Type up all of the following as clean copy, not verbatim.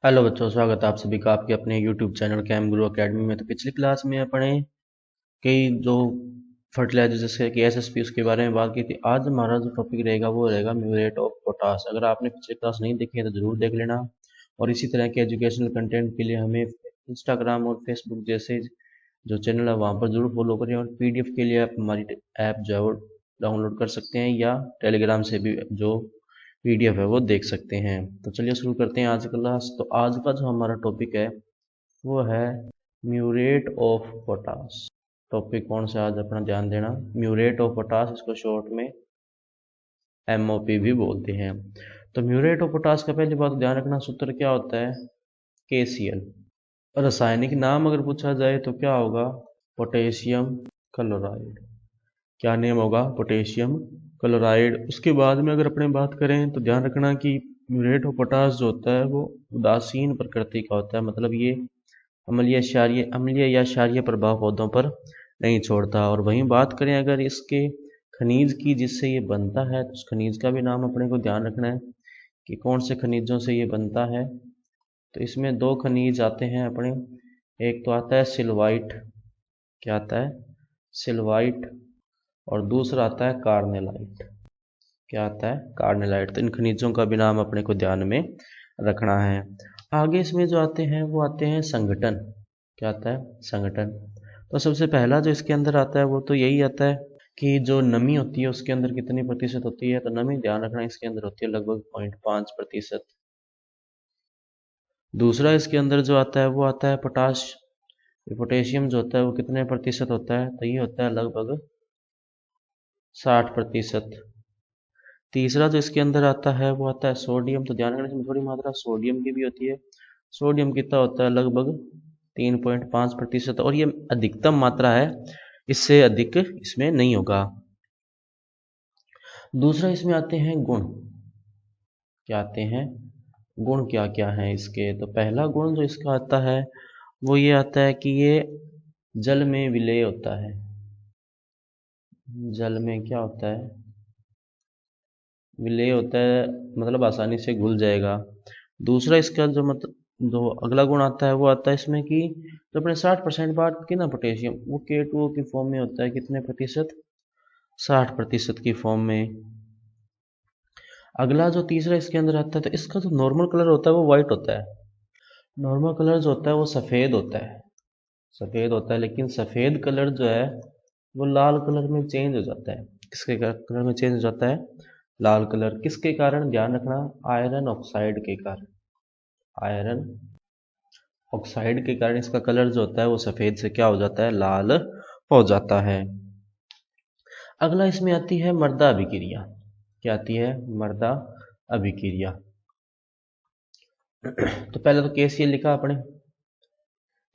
Hello बच्चों, स्वागत है आप सभी का आपके अपने YouTube चैनल कैम गुरु एकेडमी में। तो पिछली क्लास में अपने कई जो फर्टिलाइजर जैसे कि एसएसपी उसके बारे में बात की थी। आज हमारा जो टॉपिक रहेगा वो रहेगा म्यूरेट ऑफ पोटाश। अगर आपने पिछली क्लास नहीं देखी है तो जरूर देख लेना। और इसी तरह के एजुकेशनल कंटेंट के लिए हमें इंस्टाग्राम और फेसबुक जैसे जो चैनल है वहाँ पर जरूर फॉलो करें। और पीडीएफ के लिए आप हमारी ऐप जो है वो डाउनलोड कर सकते हैं या टेलीग्राम से भी जो पीडीएफ है वो देख सकते हैं। तो चलिए शुरू करते हैं आज क्लास। तो आज का जो हमारा टॉपिक है वो है म्यूरेट ऑफ पोटाश। टॉपिक कौन सा आज अपना ध्यान देना, म्यूरेट ऑफ पोटाश, इसको शॉर्ट में एमओपी भी बोलते हैं। तो म्यूरेट ऑफ पोटाश का पहली बात ध्यान रखना, सूत्र क्या होता है, केसीएल। रासायनिक नाम अगर पूछा जाए तो क्या होगा, पोटेशियम क्लोराइड। क्या नेम होगा, पोटेशियम क्लोराइड। उसके बाद में अगर अपने बात करें तो ध्यान रखना कि म्यूरेट ऑफ पोटाश जो होता है वो उदासीन प्रकृति का होता है, मतलब ये अम्लीय या क्षारीय प्रभाव पौधों पर नहीं छोड़ता। और वहीं बात करें अगर इसके खनिज की जिससे ये बनता है तो उस खनिज का भी नाम अपने को ध्यान रखना है कि कौन से खनिजों से ये बनता है। तो इसमें दो खनिज आते हैं अपने, एक तो आता है सिल्वाइट, क्या आता है, सिल्वाइट, और दूसरा आता है कार्नेलाइट, क्या आता है, कार्नेलाइट। तो इन खनिजों का भी नाम अपने को ध्यान में रखना है। आगे इसमें जो आते हैं वो आते हैं संगठन, क्या आता है, संगठन। तो सबसे पहला जो इसके अंदर आता है वो तो यही आता है कि जो नमी होती है उसके अंदर कितनी प्रतिशत होती है। तो नमी ध्यान रखना इसके अंदर होती है लगभग 0.5%। दूसरा इसके अंदर जो आता है वो आता है पोटाश, पोटेशियम जो होता है वो कितने प्रतिशत होता है, तो ये होता है लगभग 60%। तीसरा जो इसके अंदर आता है वो आता है सोडियम। तो ध्यान रखना इसमें थोड़ी मात्रा सोडियम की भी होती है। सोडियम कितना होता है, लगभग 3.5%। और ये अधिकतम मात्रा है, इससे अधिक इसमें नहीं होगा। दूसरा इसमें आते हैं गुण, क्या आते हैं, गुण क्या क्या हैं इसके। तो पहला गुण जो इसका आता है वो ये आता है कि ये जल में विलय होता है। जल में क्या होता है, विलय होता है, मतलब आसानी से घुल जाएगा। दूसरा इसका जो मतलब जो अगला गुण आता है वो आता है इसमें कि जो अपने 60% बात की ना पोटेशियम, वो K2O की फॉर्म में होता है, कितने प्रतिशत, 60% की फॉर्म में। अगला जो तीसरा इसके अंदर आता है तो इसका जो नॉर्मल कलर होता है वो वाइट होता है। नॉर्मल कलर जो होता है वो सफ़ेद होता है, सफ़ेद होता है, लेकिन सफ़ेद कलर जो है वो लाल कलर में चेंज हो जाता है। किसके कलर में चेंज हो जाता है, लाल कलर। किसके कारण, ध्यान रखना, आयरन ऑक्साइड के कारण। आयरन ऑक्साइड के कारण इसका कलर जो होता है वो सफ़ेद से क्या हो जाता है, लाल हो जाता है। अगला इसमें आती है मर्दा अभिक्रिया, क्या आती है, मर्दा अभिक्रिया। तो पहले तो KCl लिखा आपने,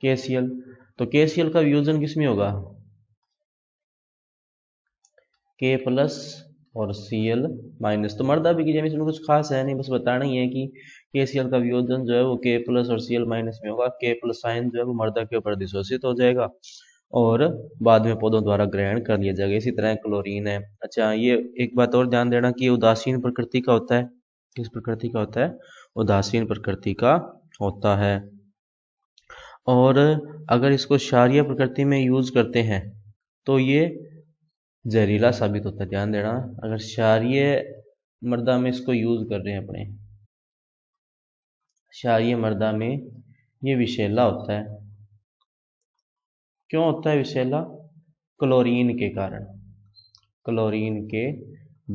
KCl। तो KCl का वियोजन किसमें होगा, K प्लस और Cl माइनस। तो मर्दा अभिक्रिया में इसमें कुछ खास है नहीं, बस बताना ही है कि KCl का वियोजन जो है वो K प्लस और Cl माइनस में होगा। K प्लस आयन जो है वो मर्दा के ऊपर अधिशोषित हो जाएगा और बाद में पौधों द्वारा ग्रहण कर लिया जाएगा। इसी तरह क्लोरीन है। अच्छा, ये एक बात और ध्यान देना कि ये उदासीन प्रकृति का होता है। किस प्रकृति का होता है, उदासीन प्रकृति का होता है। और अगर इसको क्षारीय प्रकृति में यूज करते हैं तो ये जहरीला साबित होता है। ध्यान देना, अगर क्षारीय मृदा में इसको यूज कर रहे हैं अपने, क्षारीय मृदा में ये विषैला होता है। क्यों होता है विषैला, क्लोरीन के कारण, क्लोरीन के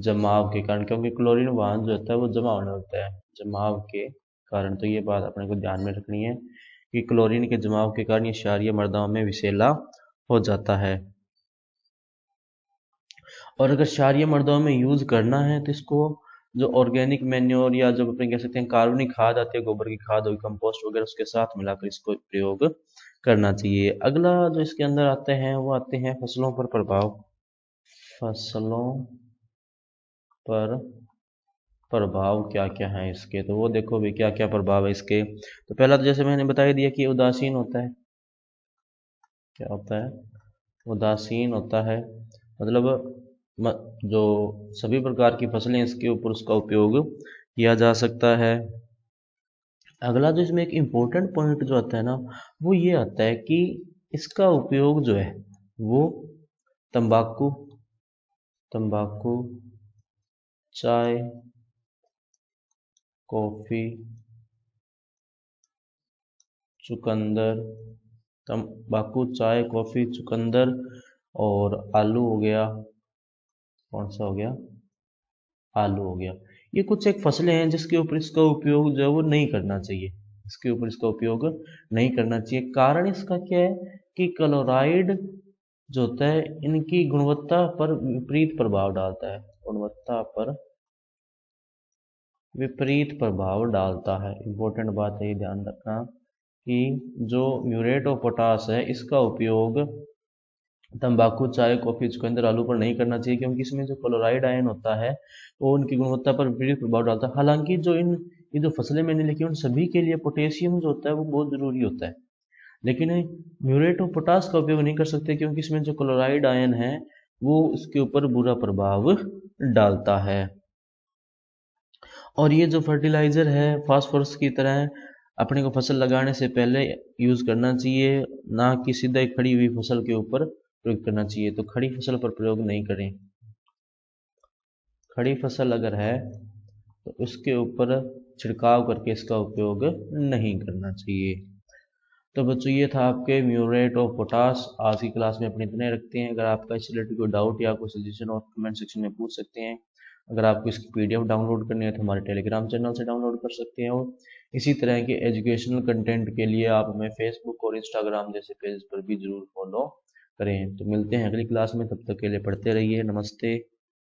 जमाव के कारण, क्योंकि क्लोरीन वाहन जो होता है वो जमा होने लगता है, जमाव के कारण। तो ये बात अपने को ध्यान में रखनी है कि क्लोरीन के जमाव के कारण ये क्षारीय मृदाओं में विषैला हो जाता है। और अगर क्षारीय मृदाओं में यूज करना है तो इसको जो ऑर्गेनिक मैन्योर या जो अपने कह सकते हैं कार्बनिक खाद आती है, गोबर की खाद होगी, कंपोस्ट वगैरह, उसके साथ मिलाकर इसको प्रयोग करना चाहिए। अगला जो इसके अंदर आते हैं वो आते हैं फसलों पर प्रभाव, फसलों पर प्रभाव क्या क्या है इसके। तो वो देखो भी क्या क्या प्रभाव है इसके। तो पहला तो जैसे मैंने बता ही दिया कि उदासीन होता है, क्या होता है, उदासीन होता है, मतलब जो सभी प्रकार की फसलें इसके ऊपर उसका उपयोग किया जा सकता है। अगला जो इसमें एक इम्पोर्टेंट पॉइंट जो आता है ना, वो ये आता है कि इसका उपयोग जो है वो तंबाकू, तंबाकू, चाय, कॉफ़ी, चुकंदर, तंबाकू, चाय, कॉफ़ी, चुकंदर और आलू हो गया। कौन सा हो गया? आलू हो गया। ये कुछ एक फसलें हैं जिसके ऊपर इसका उपयोग जो है वो नहीं करना चाहिए, इसके ऊपर इसका उपयोग नहीं करना चाहिए। कारण इसका क्या है कि क्लोराइड जो होता है इनकी गुणवत्ता पर विपरीत प्रभाव डालता है, गुणवत्ता पर विपरीत प्रभाव डालता है। इंपॉर्टेंट बात है, ये ध्यान रखना कि जो म्यूरेट ऑफ पोटास है इसका उपयोग तंबाकू, चाय, कॉफी, चुकंदर, आलू पर नहीं करना चाहिए, क्योंकि इसमें जो क्लोराइड आयन होता है वो उनकी गुणवत्ता पर विपरीत प्रभाव डालता है। हालांकि ये जो फसलें मैंने लिखी उन सभी के लिए पोटेशियम जो होता है वो बहुत जरूरी होता है, लेकिन म्यूरेट ऑफ पोटास का उपयोग नहीं कर सकते क्योंकि इसमें जो क्लोराइड आयन है वो इसके ऊपर बुरा प्रभाव डालता है। और ये जो फर्टिलाइजर है फास्फोरस की तरह अपने को फसल लगाने से पहले यूज करना चाहिए, ना कि सीधा ही खड़ी हुई फसल के ऊपर प्रयोग करना चाहिए। तो खड़ी फसल पर प्रयोग नहीं करें, खड़ी फसल अगर है तो उसके ऊपर छिड़काव करके इसका उपयोग नहीं करना चाहिए। तो बच्चों ये था आपके म्यूरेट ऑफ पोटास। आज की क्लास में अपने इतने रखते हैं। अगर आपका इस रिलेटेड कोई डाउट या कोई सजेशन हो कमेंट सेक्शन में पूछ सकते हैं। अगर आपको इसकी पीडीएफ डाउनलोड करनी है तो हमारे टेलीग्राम चैनल से डाउनलोड कर सकते हैं, और इसी तरह के एजुकेशनल कंटेंट के लिए आप हमें फेसबुक और इंस्टाग्राम जैसे पेज पर भी जरूर फॉलो करें। तो मिलते हैं अगली क्लास में, तब तक के लिए पढ़ते रहिए। नमस्ते।